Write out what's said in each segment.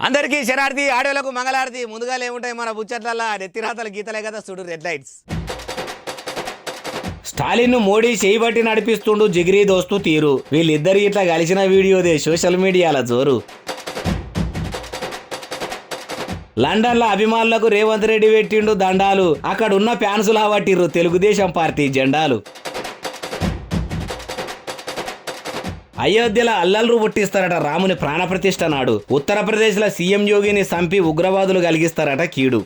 అందరికీ శరార్థి ఆడోలకు మంగళారతి. ముందుగా ఏముంటాయి మన బుచ్చట్ల నెత్తిరాతల గీతలే కదా చూడు రెడ్ లైట్స్. స్టాలిన్ మోడీ చేయబట్టి నడిపిస్తుండు జిగిరి దోస్తు తీరు. వీళ్ళిద్దరు ఇట్లా కలిసిన వీడియోదే సోషల్ మీడియాల జోరు. లండన్లో అభిమానులకు రేవంత్ రెడ్డి పెట్టిండు దండాలు. అక్కడ ఉన్న ఫ్యాన్సులా పట్టిర్రు తెలుగుదేశం పార్టీ జెండాలు. అయోధ్యలో అల్లర్లు పుట్టిస్తారట రాముని ప్రాణప్రతిష్ఠ నాడు. ఉత్తరప్రదేశ్లో సీఎం యోగిని చంపి ఉగ్రవాదులు కలిగిస్తారట కీడు.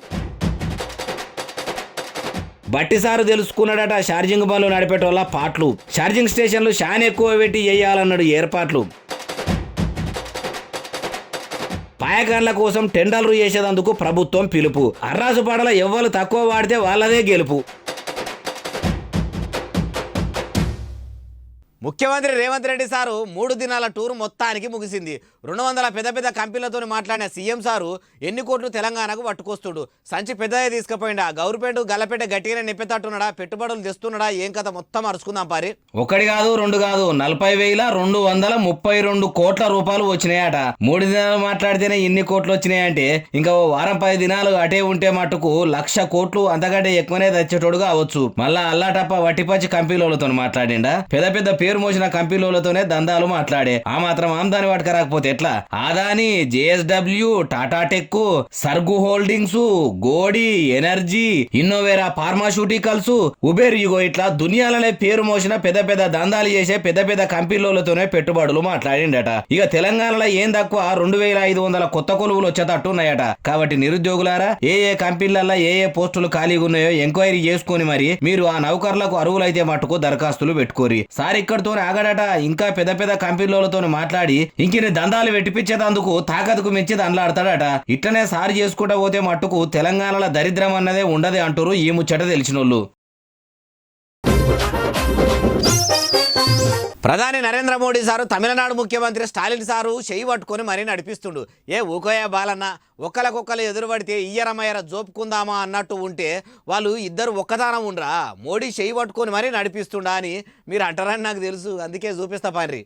బట్టిసారు తెలుసుకున్నాడట ఛార్జింగ్ బండ్లు నడిపేటోళ్ళ పాటలు. ఛార్జింగ్ స్టేషన్లు షాన్ ఎక్కువ పెట్టి చేయాలన్నాడు ఏర్పాట్లు. పాయకాన్ల కోసం టెండర్లు చేసేందుకు ప్రభుత్వం పిలుపు. అర్రాసుపాడల ఎవ్వరు తక్కువ వాడితే వాళ్ళదే గెలుపు. ముఖ్యమంత్రి రేవంత్ రెడ్డి సారు 3 దినాల టూర్ మొత్తానికి ముగిసింది. 200 పెద్ద పెద్ద కంపెనీలతో మాట్లాడిన సీఎం సారు ఎన్ని కోట్లు తెలంగాణకు పట్టుకొస్తుడు. సంచి పెద్దగా తీసుకుపోయిండా, గౌరిపేట గల్లపేట గట్టిగానే నిప్పెతట్టున్నాడా, పెట్టుబడులు తెస్తున్నాడా, ఏం కథ మొత్తం అరుచుకుందాం పారి. ఒకటి కాదు రెండు కాదు 40,232 కోట్ల రూపాయలు వచ్చినాయట. 3 దినాలు మాట్లాడితేనే ఇన్ని కోట్లు వచ్చినాయంటే ఇంకా ఓ వారం 10 దినాలు అటే ఉంటే మట్టుకు 1,00,000 కోట్లు అంతకంటే ఎక్కువనే తెచ్చేటోడు కావచ్చు. మళ్ళా అల్లాటప్ప వట్టిపచ్చి కంపెనీలతో మాట్లాడిండా. పెద్ద పెద్ద పేరు మోసిన కంపెనీలతోనే దందాలు మాట్లాడే. ఆ మాత్రం ఆమ్దాని వాటిక రాకపోతే ఎట్లా? ఆదాని, జేఎస్డబ్ల్యూ, టాటా టెక్, సర్గు హోల్డింగ్స్, గోడి ఎనర్జీ, ఇన్నోవేరా ఫార్మాస్యూటికల్స్, ఉబేర్, ఇగో ఇట్లా దునియాలనే పేరు మోసిన పెద్ద పెద్ద దందాలు చేసే పెద్ద పెద్ద కంపెనీలతోనే పెట్టుబడులు మాట్లాడిండట. ఇక తెలంగాణలో ఏం తక్కువ 2,500 కొత్త కొలువులు వచ్చేటట్టున్నాయట. కాబట్టి నిరుద్యోగులారా, ఏ కంపెనీలలో ఏ పోస్టులు ఖాళీగా ఉన్నాయో ఎంక్వైరీ చేసుకుని మరి మీరు ఆ నౌకర్లకు అరువులైతే మట్టుకు దరఖాస్తులు పెట్టుకోరి. సార్ ఇక్కడతో ఆగడట. ఇంకా పెద్ద పెద్ద కంపెనీలతో మాట్లాడి ఇంకిని దందాలు పెట్టిపించేందుకు తాకతుకు మించి దండలాడతాడట. ఇట్లనే సారి చేసుకుంటా పోతే మట్టుకు తెలంగాణలో దరిద్రం అన్నదే ఉండదే అంటారు ఈ ముచ్చట తెలిసినోళ్ళు. ప్రధాని నరేంద్ర మోడీ సారు తమిళనాడు ముఖ్యమంత్రి స్టాలిన్ సారు చేయి పట్టుకొని మరీ నడిపిస్తుండు. ఏ ఊకోయా బాలన్న, ఒక్కలకొక్కలు ఎదురుపడితే ఇయ్యరమయ్యర జోపుకుందామా అన్నట్టు ఉంటే వాళ్ళు ఇద్దరు ఒక్కదానం ఉండరా. మోడీ చేయి పట్టుకొని మరీ నడిపిస్తుండా అని మీరు అంటారని నాకు తెలుసు, అందుకే చూపిస్తా పారి.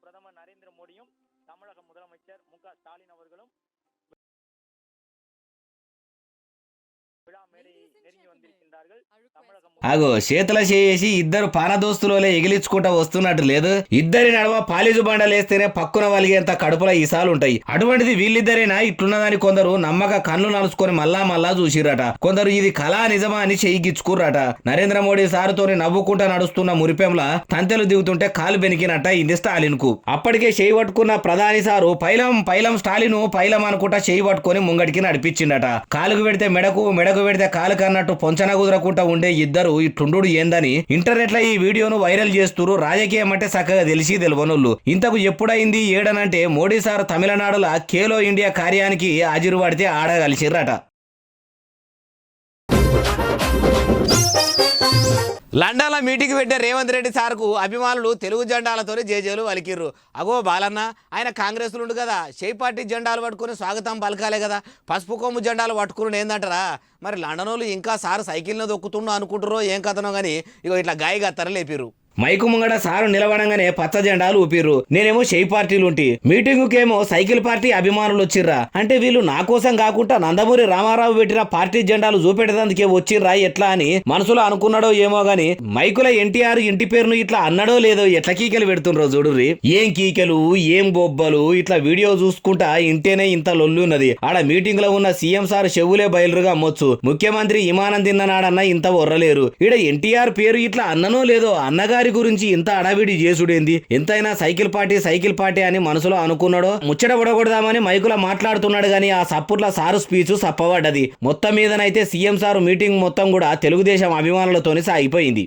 பிரதமர் நரேந்திர மோடியும் தமிழக முதலமைச்சர் மு.க. ஸ்டாலின் அவர்களும் விழா மேடையை நெருங்கி வந்திருக்கின்றார்கள். అగో చేతుల చేసి ఇద్దరు పానదోస్తులోలే ఎగిలించుకుంటా వస్తున్నట్టు లేదు. ఇద్దరి నడవ పాలిజు బండలేస్తేనే పక్కున వలిగేంత కడుపుల ఈసాలుంటాయి. అటువంటిది వీళ్ళిద్దరేనా ఇట్లున్నదని కొందరు నమ్మక కళ్ళు నలుసుకొని మళ్ళా చూసిరట. కొందరు ఇది కళా నిజమా అని చెయ్యిగిచ్చుకుర్రట. నరేంద్ర మోడీ సారుతోని నవ్వుకుంటా నడుస్తున్న మురిపెంలా తంతెలు దిగుతుంటే కాలు బెనికినట్ట ఇంది స్టాలిన్ కు. అప్పటికే చేయి పట్టుకున్న ప్రధాని సారు పైలం స్టాలిన్ పైలం అనుకుంటా చేయి పట్టుకొని ముంగడికి నడిపించిండట. కాలుకు పెడితే మెడకు పెడితే కాలు కన్నట్టు పొంచన కుదరకుంటా ఉండే ఇద్దరు ఇట్లుండు ఏందని ఇంటర్నెట్ లో ఈ వీడియోను వైరల్ చేస్తురు. రాజకీయం అంటే చక్కగా తెలిసి తెలియనోళ్ళు. ఇంతకు ఎప్పుడైంది ఏడనంటే మోడీ సార్ తమిళనాడుల ఖేలో ఇండియా కార్యానికి హాజరు పడితే ఆడగలిసిర్రట. లండన్లో మీటింగ్ పెట్టే రేవంత్ రెడ్డి సార్కు అభిమానులు తెలుగు జెండాలతోనే జేజేలు వలికిర్రు. అగో బాలన్న, ఆయన కాంగ్రెస్లు ఉండు కదా, షేప్ పార్టీ జెండాలు పట్టుకుని స్వాగతం పలకాలే కదా, పసుపు కొమ్ము జెండాలు పట్టుకుని ఏందంటారా? మరి లండన్ వాళ్ళు ఇంకా సార్ సైకిల్ని దొక్కుతుండో అనుకుంటారో ఏం కథనో కానీ ఇగో ఇట్లా గాయగా తరలేపిర్రు. మైకు ముంగడ సారు నిలవడంగానే పచ్చ జెండాలు ఊపిర్రు. నేనేమో షేప్ పార్టీలు ఉంటి, మీటింగుకేమో సైకిల్ పార్టీ అభిమానులు వచ్చిర్రా. అంటే వీళ్ళు నా కోసం కాకుండా నందమూరి రామారావు పెట్టిన పార్టీ జెండాలు చూపెట్టేందుకే వచ్చిర్రా ఎట్లా అని మనసులో అనుకున్నాడో ఏమో గాని మైకుల ఎన్టీఆర్ ఇంటి పేరును ఇట్లా అన్నాడో లేదో ఎట్లా కీకెలు పెడుతుండ్రో చూడుర్రి. ఏం కీకెలు ఏం బొబ్బలు. ఇట్లా వీడియో చూసుకుంటా ఇంటేనే ఇంత లొల్లున్నది. ఆడ మీటింగ్ లో ఉన్న సీఎం సార్ చెవులే బయలుగా అమ్మొచ్చు. ముఖ్యమంత్రి విమానం తిన్ననాడన్నా ఇంత ఒర్రలేరు. ఈడ ఎన్టీఆర్ పేరు ఇట్లా అన్ననో లేదో అన్నగారి గురించి ఇంత అడవిడి చేసుడేంది. ఎంతైనా సైకిల్ పార్టీ అని మనసులో అనుకున్నాడో ముచ్చట పడకూడదామని మైకులో మాట్లాడుతున్నాడు గాని ఆ సప్పుట్ల సారు స్పీచ్ సప్పబడ్డది. మొత్తం మీదనైతే సీఎం సారు మీటింగ్ మొత్తం కూడా తెలుగుదేశం అభిమానులతోనే సాగిపోయింది.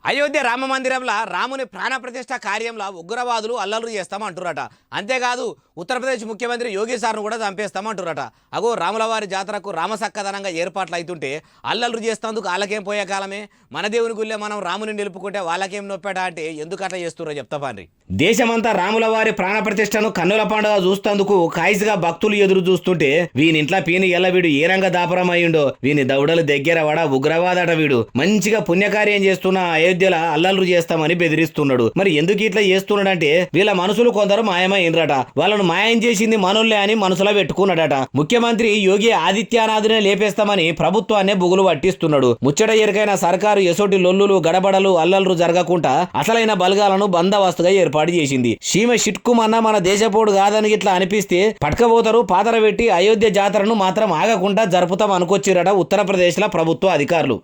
అయోధ్య రామ మందిరంలో రాముని ప్రాణప్రతిష్ఠ కార్యంలో ఉగ్రవాదులు అల్లర్లు చేస్తామంటురట. అంతేకాదు ఉత్తరప్రదేశ్ ముఖ్యమంత్రి యోగి సార్ను కూడా చంపేస్తామంటురట. అగో రాములవారి జాతరకు రామసక్కదనంగా ఏర్పాట్లు అవుతుంటే అల్లర్లు చేస్తేందుకు వాళ్ళకేం పోయే కాలమే. మన దేవుని గుళ్ళే మనం రాముని నిలుపుకుంటే వాళ్ళకేం నొప్పాట అంటే ఎందుకు అట్లా చేస్తుర్రో చెప్తా పాండ్రి. దేశమంతా రాముల వారి ప్రాణప్రతిష్ఠను కన్నుల పండుగ చూస్తేందుకు కాయిస్గా భక్తులు ఎదురు చూస్తుంటే వీనింట్లా పీని ఎల్ల వీడు ఏ రంగ దాపరం అయ్యిండో. వీని దౌడలు దగ్గర వాడ ఉగ్రవాదట. వీడు మంచిగా పుణ్యకార్యం చేస్తున్న మధ్యలో అల్లర్లు చేస్తామని బెదిరిస్తున్నాడు. మరి ఎందుకు ఇట్లా చేస్తున్నాడంటే వీళ్ళ మనసులు కొందరు మాయమైనరట. వాళ్ళను మాయం చేసింది మనోళ్ళే అని మనసులో పెట్టుకున్నాడట. ముఖ్యమంత్రి యోగి ఆదిత్యనాథ్నే లేపేస్తామని ప్రభుత్వాన్నే బుగులు పట్టిస్తున్నాడు. ముచ్చట ఎరికైన సర్కారు ఎసోటి లొల్లులు గడబడలు అల్లర్లు జరగకుండా అసలైన బలగాలను బందోబస్తుగా ఏర్పాటు చేసింది. సీమ షిట్కుమన్న మన దేశపోడు కాదని ఇట్లా అనిపిస్తే పట్కపోతారు పాతర పెట్టి అయోధ్య జాతరను మాత్రం ఆగకుండా జరుపుతాం అనుకొచ్చిరట ఉత్తరప్రదేశ్ లో ప్రభుత్వ అధికారులు.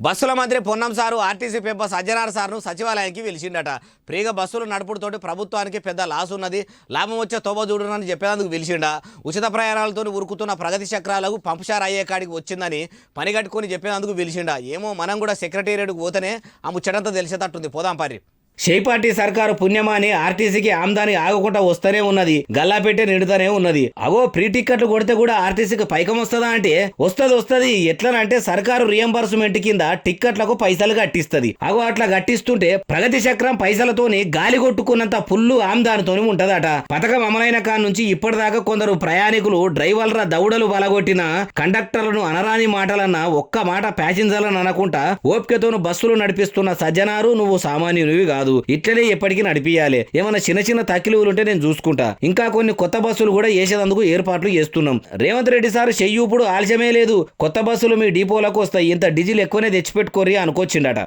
బస్సుల మంత్రి పొన్నం సారు ఆర్టీసీ పెంప సజ్జనార్ సార్ను సచివాలయానికి పిలిచిండట. ఫ్రీగా బస్సులు నడుపుడుతోటి ప్రభుత్వానికి పెద్ద లాస్ ఉన్నది, లాభం వచ్చే తోబ చూడనని చెప్పేందుకు పిలిచిండా. ఉచిత ప్రయాణాలతో ఉరుకుతున్న ప్రగతి చక్రాలకు పంపుషార్ అయ్యే కాడికి వచ్చిందని పని కట్టుకొని చెప్పేందుకు పిలిచిండా. ఏమో మనం కూడా సెక్రటేరియట్కు పోతేనే ఆ ముచ్చటంతా తెలిసేటట్టుంది. పోదాం పరి. షేపార్టీ సర్కారు పుణ్యమాని ఆర్టీసీకి ఆమ్దాని ఆగకుండా వస్తూనే ఉన్నది, గల్లాపెట్టే నిండుతూనే ఉన్నది. అగో ఫ్రీ టికెట్లు కొడితే కూడా ఆర్టీసీకి పైకం వస్తుందా అంటే వస్తుంది. ఎట్లనంటే సర్కారు రియంబర్స్మెంట్ కింద టిక్కెట్లకు పైసలు కట్టిస్తుంది. అగో అట్లా కట్టిస్తుంటే ప్రగతి చక్రం పైసలతోని గాలి కొట్టుకున్నంత ఫుల్లు ఆమ్దానితోని ఉంటదట. పథకం అమలైన కాడ నుంచి ఇప్పటిదాకా కొందరు ప్రయాణికులు డ్రైవర్ల దౌడలు బలగొట్టిన కండక్టర్లను అనరాని మాటలన్న ఒక్క మాట ప్యాసింజర్లను అనకుండా ఓపికతోను బస్సులు నడిపిస్తున్న సజ్జనారు నువ్వు సామాన్యునివి కాదు, ఇట్లనే ఎప్పటికీ నడిపియాలి. ఏమైనా చిన్న చిన్న తక్కిలువులు ఉంటే నేను చూసుకుంటా. ఇంకా కొన్ని కొత్త బస్సులు కూడా వేసేందుకు ఏర్పాట్లు చేస్తున్నాం. రేవంత్ రెడ్డి సార్ చెయ్యూపుడు ఆలస్యమే లేదు, కొత్త బస్సులు మీ డిపోలకు వస్తాయి, ఇంత డీజిల్ ఎక్కువనే తెచ్చిపెట్టుకోరి అనుకొచ్చిండట.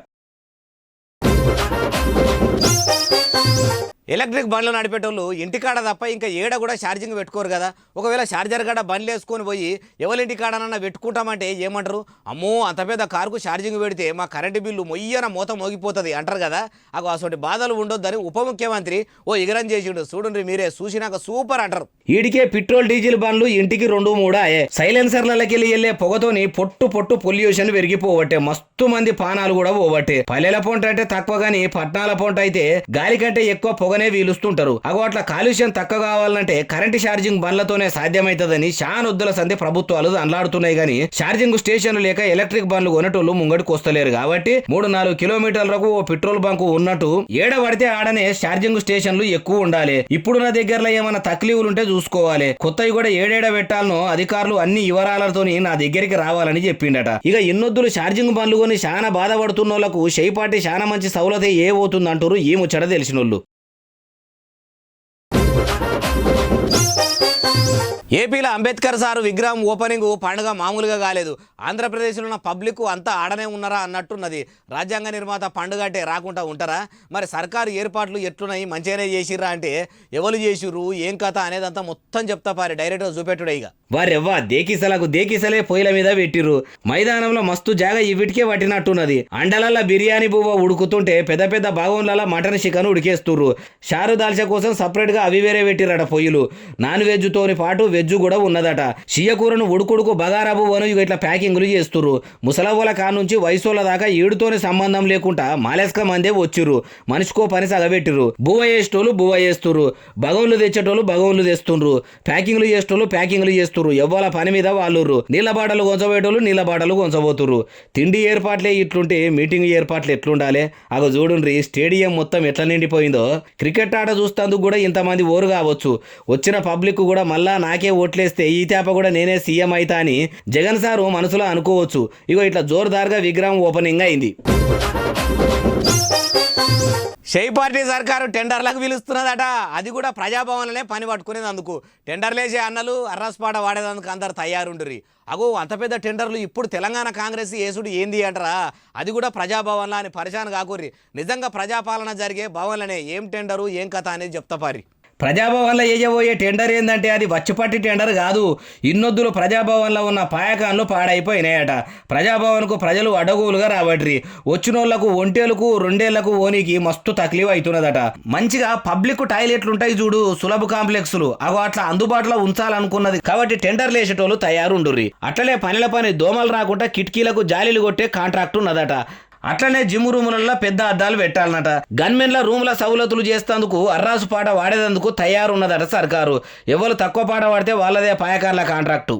ఎలక్ట్రిక్ బండ్లు నడిపేటోళ్ళు ఇంటికాడ తప్ప ఇంకా ఏడ కూడా ఛార్జింగ్ పెట్టుకోరు కదా. ఒకవేళ ఛార్జర్ కాడ బండ్లు వేసుకొని పోయి ఎవరింటికాడనన్నా పెట్టుకుంటామంటే ఏమంటారు, అమ్మో అంత పెద్ద కారుకు ఛార్జింగ్ పెడితే మా కరెంటు బిల్లు మొయ్యన మూత మోగిపోతుంది అంటారు కదా. అటువంటి బాధలు ఉండొద్దని ఉప ముఖ్యమంత్రి ఓ ఇగరం చేసిండు. చూడండి మీరే, చూసినాక సూపర్ అంటారు. ఈడికే పెట్రోల్ డీజిల్ బండ్లు ఇంటికి 2-3 అయ్యే. సైలెన్సర్లకి వెళ్ళే పొగతోని పొట్టు పొల్యూషన్ పెరిగిపోవట్టే, మస్తు మంది పానాలు కూడా పోవట్టే. పల్లెల పొంట అంటే తక్కువ గాని పట్టణాల పొంట అయితే గాలి కంటే ఎక్కువ పొగ వీలుస్తుంటారు. అట్లా కాలుష్యం తక్కువ కావాలంటే కరెంటు ఛార్జింగ్ బండ్లతోనే సాధ్యమైతదని శానొద్దుల సందే ప్రభుత్వాలు అంలాడుతున్నాయి. గానీ ఛార్జింగ్ స్టేషన్లు లేక ఎలక్ట్రిక్ బండ్లు కొనేటోళ్ళు ముంగడికి వస్తలేరు. కాబట్టి 3-4 కిలోమీటర్లకు ఓ పెట్రోల్ బంకు ఉన్నట్టు ఏడ పడితే ఆడనే ఛార్జింగ్ స్టేషన్లు ఎక్కువ ఉండాలి. ఇప్పుడు నా దగ్గరలో ఏమైనా తక్లీవులుంటే చూసుకోవాలి. కొత్తవి కూడా ఏడేడ పెట్టాలనో అధికారులు అన్ని వివరాలతోని నా దగ్గరికి రావాలని చెప్పిండట. ఇక ఎన్నొద్దులు ఛార్జింగ్ బండ్లు కొని చాలా బాధపడుతున్న వాళ్ళకు షేపార్టీ చాలా మంచి సౌలతే ఏ పోతుందంటారు ఈ ముచ్చట తెలిసినోళ్ళు. ఏపీలో అంబేద్కర్ సారు విగ్రహం ఓపెనింగ్ పండుగ మామూలుగా కాలేదు. ఆంధ్రప్రదేశ్లో ఉన్న పబ్లిక్ అంతా ఆడనే ఉన్నారా అన్నట్టున్నది. రాజ్యాంగ నిర్మాత పండుగ అంటే రాకుండా ఉంటారా? మరి సర్కారు ఏర్పాట్లు ఎట్లున్నాయి, మంచిగానే చేసిర్రా అంటే ఎవరు చేసిర్రు, ఏం కథ అనేదంతా మొత్తం చెప్తా పారి డైరెక్ట్గా చూపెట్టుడే. ఇక వారెవ్వా దేకిసలే పొయ్యిల మీద పెట్టిర్రు. మైదానంలో మస్తు జాగా ఇవిటికే పట్టినట్టున్నది. అండలల్లా బిర్యానీ బువ్వ ఉడుకుతుంటే పెద్ద పెద్ద భాగంలలో మటన్ చికెన్ ఉడికేస్తుర్రు. షారు దాల్చా కోసం సపరేట్ గా అవి వేరే పెట్టిరట పొయ్యిలు. నాన్ వెజ్ తోని పాటు వెజ్ కూడా ఉన్నదట. షియ్యకూరను ఉడుకుడుకు బగారా బువ్వను ఇట్లా ప్యాకింగ్లు చేస్తుర్రు. ముసలవ్వల కా నుంచి వయసుల దాకా ఈడుతోని సంబంధం లేకుండా మాలేస్క మందే వచ్చిర్రు. మనిషికో పని సగబెట్టిర్రు. బువ్వ చేసేటోళ్ళు బువ్వ చేస్తుర్రు, బగౌన్లు తెచ్చేటోళ్ళు బగౌన్లు తెస్తుండ్రు, ప్యాకింగ్లు చేసేటోళ్ళు ప్యాకింగ్లు చేస్తున్నారు. ఎవ్వల పని మీద వాళ్ళుర్రు. నీళ్ళ బాటలు కొంచబోయేటోళ్ళు నీళ్ళ బాటలు కొంచబోతుర్రు. తిండి ఏర్పాట్లే ఇట్లుంటే మీటింగ్ ఏర్పాట్లు ఎట్లుండాలి? అగో చూడుండ్రి స్టేడియం మొత్తం ఎట్లా నిండిపోయిందో. క్రికెట్ ఆట చూస్తేందుకు కూడా ఇంతమంది ఓరు కావచ్చు. వచ్చిన పబ్లిక్ కూడా మళ్ళా నాకే ఓట్లేస్తే ఈ తేప కూడా నేనే సీఎం అయితా అని జగన్ సారు మనసులో అనుకోవచ్చు. ఇగో ఇట్లా జోరుదారుగా విగ్రహం ఓపెనింగ్ అయింది. షేపార్టీ సర్కారు టెండర్లకు పిలుస్తున్నదట. అది కూడా ప్రజాభవన్లనే పని పట్టుకునేది. అందుకు టెండర్లేసే అన్నలు అర్రస్పాట వాడేందుకు అందరు తయారుండ్రి. అంత పెద్ద టెండర్లు ఇప్పుడు తెలంగాణ కాంగ్రెస్ ఏసుడు ఏంది అంటారా? అది కూడా ప్రజాభవన్లా అని పరిశాన్ కాకూర్రి. నిజంగా ప్రజాపాలన జరిగే భవన్లనే ఏం టెండరు ఏం కథ అనేది చెప్తా పారి. ప్రజాభవన్లో ఏజబోయే టెండర్ ఏందంటే అది వచ్చిపట్టి టెండర్ కాదు. ఇన్నొద్దులు ప్రజాభవన్లో ఉన్న పాయకాన్లు పాడైపోయినాయట. ప్రజాభవన్కు ప్రజలు అడగులుగా రాబట్రి. వచ్చినోళ్లకు ఒంటేలకు 2 ఏళ్లకు ఓనికి మస్తు తక్లీఫ్ అవుతున్నదట. మంచిగా పబ్లిక్ టాయిలెట్లు ఉంటాయి చూడు, సులభ కాంప్లెక్స్లు, అట్లా అందుబాటులో ఉంచాలనుకున్నది కాబట్టి టెండర్లు వేసేటోళ్ళు తయారుండుర్రి. అట్లనే పనిల పని దోమలు రాకుండా కిటికీలకు జాలీలు కొట్టే కాంట్రాక్ట్ ఉన్నదట. అట్లనే జిమ్ రూములలో పెద్ద అద్దాలు పెట్టాలన్నట. గన్మెన్ల రూముల సౌలతులు చేస్తేందుకు అర్రాసు పాట వాడేందుకు తయారున్నదట సర్కారు. ఎవరు తక్కువ పాట వాడితే వాళ్ళదే పాయకార్ల కాంట్రాక్టు.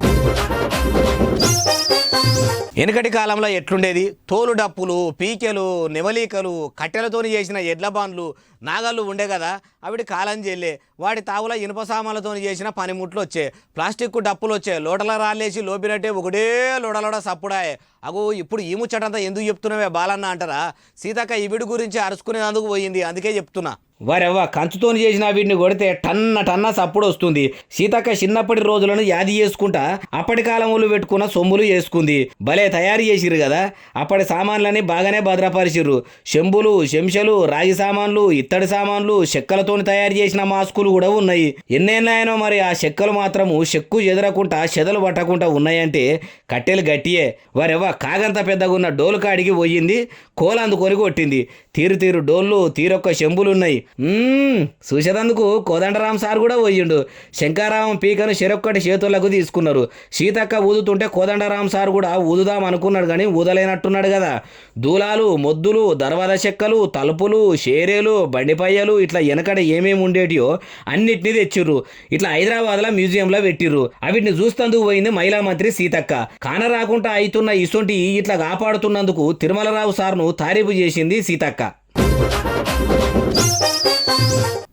వెనుకటి కాలంలో ఎట్లుండేది? తోలు డప్పులు, పీకెలు, నెవలీకలు, కట్టెలతోని చేసిన ఎడ్ల బాన్లు, నాగళ్ళు ఉండే కదా అవిటి కాలం చెల్లే వాటి తావుల ఇనుప సామాన్లతో చేసిన పనిముట్లు వచ్చే ప్లాస్టిక్ డప్పులు వచ్చే లోటల రాళ్ళేసి లోపినట్టే ఒకటే లోడలోడ సప్పుడాయే అగో ఇప్పుడు ఈ ముచ్చటంతా ఎందుకు చెప్తున్నావే బాలన్న అంటారా సీతక్క ఈవిడి గురించి అరుచుకునేందుకు పోయింది అందుకే చెప్తున్నా వారెవ్వ కంచుతోని చేసిన వీటిని కొడితే టన్న సప్పుడు వస్తుంది సీతక్క చిన్నప్పటి రోజులను యాది చేసుకుంటా అప్పటి కాలంలో పెట్టుకున్న సొమ్ములు చేసుకుంది భలే తయారు చేసిరు కదా అప్పటి సామాన్లని బాగానే భద్రపరిచిర్రు చెంబులు చెంచలు రాగి సామాన్లు ఇత్తడి సామాన్లు చెక్కలతోని తయారు చేసిన మాస్కులు కూడా ఉన్నాయి ఎన్నేళ్ళాయనో మరి ఆ చెక్కలు మాత్రము చెక్కు ఎదరకుండా చెదలు పట్టకుండా ఉన్నాయంటే కట్టెలు గట్టియే వారెవ్వ కాగంత పెద్దగా ఉన్న డోలు కాడికి పోయింది కోలందుకొని కొట్టింది తీరు డోళ్ళు తీరొక్క చెంబులున్నాయి చూసేదందుకు కోదండరాం సార్ కూడా పోయిండు శంకారావం పీకను చెరొక్కటి చేతులకు తీసుకున్నారు సీతక్క ఊదుతుంటే కోదండరాం సార్ కూడా ఊదుదాం అనుకున్నాడు కానీ ఊదలేనట్టున్నాడు కదా దూలాలు మొద్దులు దర్వాద చెక్కలు తలుపులు షేరేలు బండిపయ్యలు ఇట్లా వెనకడ ఏమేమి ఉండేటియో అన్నిటినీ తెచ్చిర్రు ఇట్లా హైదరాబాద్లో మ్యూజియంలో పెట్టిర్రు అవిటిని చూస్తందుకు పోయింది మహిళా మంత్రి సీతక్క కానరాకుండా అవుతున్న ఇసొంటి ఇట్లా కాపాడుతున్నందుకు తిరుమలరావు సార్ను తారీఫు చేసింది సీతక్క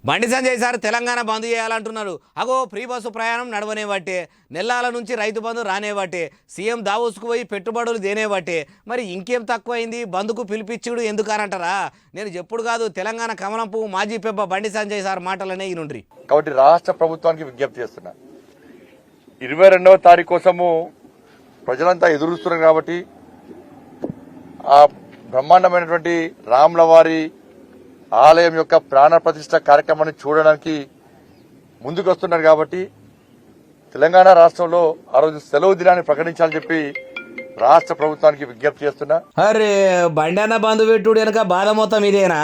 బండి సంజయ్ సార్ తెలంగాణ బంద్ చేయాలంటున్నారు అగో ఫ్రీ బస్సు ప్రయాణం నడవనేబట్టే నెల్లాల నుంచి రైతు బంధు రానేబట్టే సీఎం దావోస్కు పోయి పెట్టుబడులు దేనేబట్టే మరి ఇంకేం తక్కువైంది బంధుకు పిలిపించుడు ఎందుకనంటారా నేను చెప్పుడు కాదు తెలంగాణ కమలం పువ్వు మాజీ పెబ్బ బండి సంజయ్ సార్ మాటలనే ఈనుండ్రి కాబట్టి రాష్ట్ర ప్రభుత్వానికి విజ్ఞప్తి చేస్తున్నా 22వ తారీఖు కోసము ప్రజలంతా ఎదురుస్తున్నారు కాబట్టి ఆ బ్రహ్మాండమైనటువంటి రాముల వారి ఆలయం యొక్క ప్రాణ ప్రతిష్ఠ కార్యక్రమాన్ని చూడడానికి ముందుకు వస్తున్నారు కాబట్టి తెలంగాణ రాష్ట్రంలో ఆ రోజు సెలవు దినాన్ని ప్రకటించాలని చెప్పి రాష్ట్ర ప్రభుత్వానికి విజ్ఞప్తి చేస్తున్నా. అరే బండన్న బంధు పెట్టుడు వెనక బాధ మొత్తం ఇదేనా?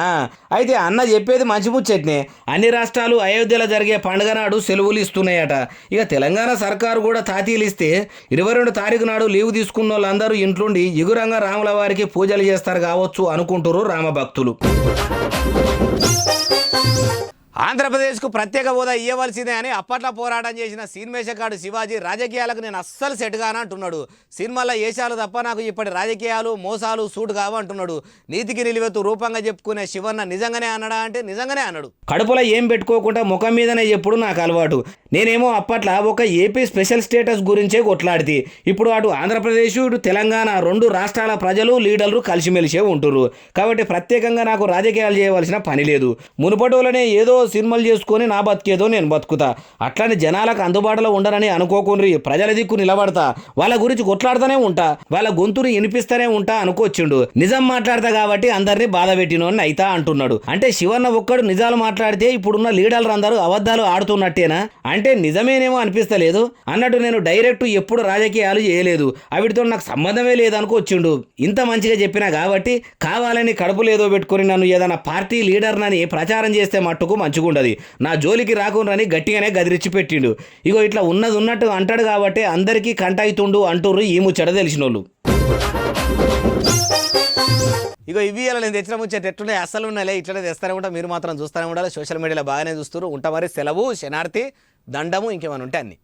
అయితే అన్న చెప్పేది మంచి ముచ్చట్నే. అన్ని రాష్ట్రాలు అయోధ్యలో జరిగే పండుగ నాడు సెలవులు ఇస్తున్నాయట. ఇక తెలంగాణ సర్కారు కూడా తాతీలు ఇస్తే 22 తారీఖు నాడు లీవ్ తీసుకున్న వాళ్ళందరూ ఇంట్లోండి ఎగురంగా రాముల వారికి పూజలు చేస్తారు కావచ్చు అనుకుంటారు రామభక్తులు. ఆంధ్రప్రదేశ్కు ప్రత్యేక హోదా ఇవ్వవలసిందే అని అప్పట్లో పోరాటం చేసిన సినిమేషకాడు శివాజీ రాజకీయాలకు నేను అస్సలు సెట్ కాను అంటున్నాడు. సినిమాల్లో ఏషాలు తప్ప నాకు ఇప్పటి రాజకీయాలు మోసాలు సూట్ కావు అంటున్నాడు. నీతికి నిలువెత్తు రూపంగా చెప్పుకునే శివన్న నిజంగానే అన్నాడా అంటే నిజంగానే అన్నాడు. కడుపులో ఏం పెట్టుకోకుండా ముఖం మీదనే ఎప్పుడు నాకు అలవాటు. నేనేమో అప్పట్లో ఒక ఏపీ స్పెషల్ స్టేటస్ గురించే కొట్లాడితే ఇప్పుడు అటు ఆంధ్రప్రదేశ్ ఇటు తెలంగాణ 2 రాష్ట్రాల ప్రజలు లీడర్లు కలిసిమెలిసే ఉంటున్నారు. కాబట్టి ప్రత్యేకంగా నాకు రాజకీయాలు చేయవలసిన పని లేదు. మునుపటోలనే ఏదో సినిమాలు చేసుకొని నా బతికేదో నేను బతుకుతా. అట్లానే జనాలకు అందుబాటులో ఉండనని అనుకోకుండ్రి. ప్రజల దిక్కు నిలబడతా, వాళ్ళ గురించి కొట్లాడుతూనే ఉంటా, వాళ్ళ గొంతుని వినిపిస్తూనే ఉంటా అనుకోవచ్చుండు. నిజం మాట్లాడతా కాబట్టి అందరినీ బాధ పెట్టినోని అయితా అంటున్నాడు. అంటే శివన్న ఒక్కడు నిజాలు మాట్లాడితే ఇప్పుడున్న లీడర్లు అందరూ అబద్ధాలు ఆడుతున్నట్టేనా? అంటే నిజమేనేమో అనిపిస్తలేదు అన్నట్టు. నేను డైరెక్ట్ ఎప్పుడు రాజకీయాలు చేయలేదు, అవిటితో నాకు సంబంధమే లేదనుకోవచ్చుండు. ఇంత మంచిగా చెప్పినా కాబట్టి కావాలని కడుపు లేదో పెట్టుకుని నన్ను ఏదైనా పార్టీ లీడర్నని ప్రచారం చేస్తే మట్టుకు మంచిగుండదు. నా జోలికి రాకుండాని గట్టిగానే గదిరిచ్చి పెట్టిండు. ఇగో ఇట్లా ఉన్నది ఉన్నట్టు అంటాడు కాబట్టి అందరికీ కంటైతుండు అంటూరు ఈ ముచ్చట తెలిసినోళ్ళు. ఇగో ఇవి నేను తెచ్చిన ముచ్చట ఎట్లున్నాయి అస్సలు ఉన్నాయిలే. ఇట్లనే తెస్తానే ఉంటా, మీరు మాత్రం చూస్తూనే ఉండాలి. సోషల్ మీడియాలో బాగానే చూస్తారు ఉంటా. మరి సెలవు, శనార్థి, దండము ఇంకేమైనా ఉంటే అన్ని.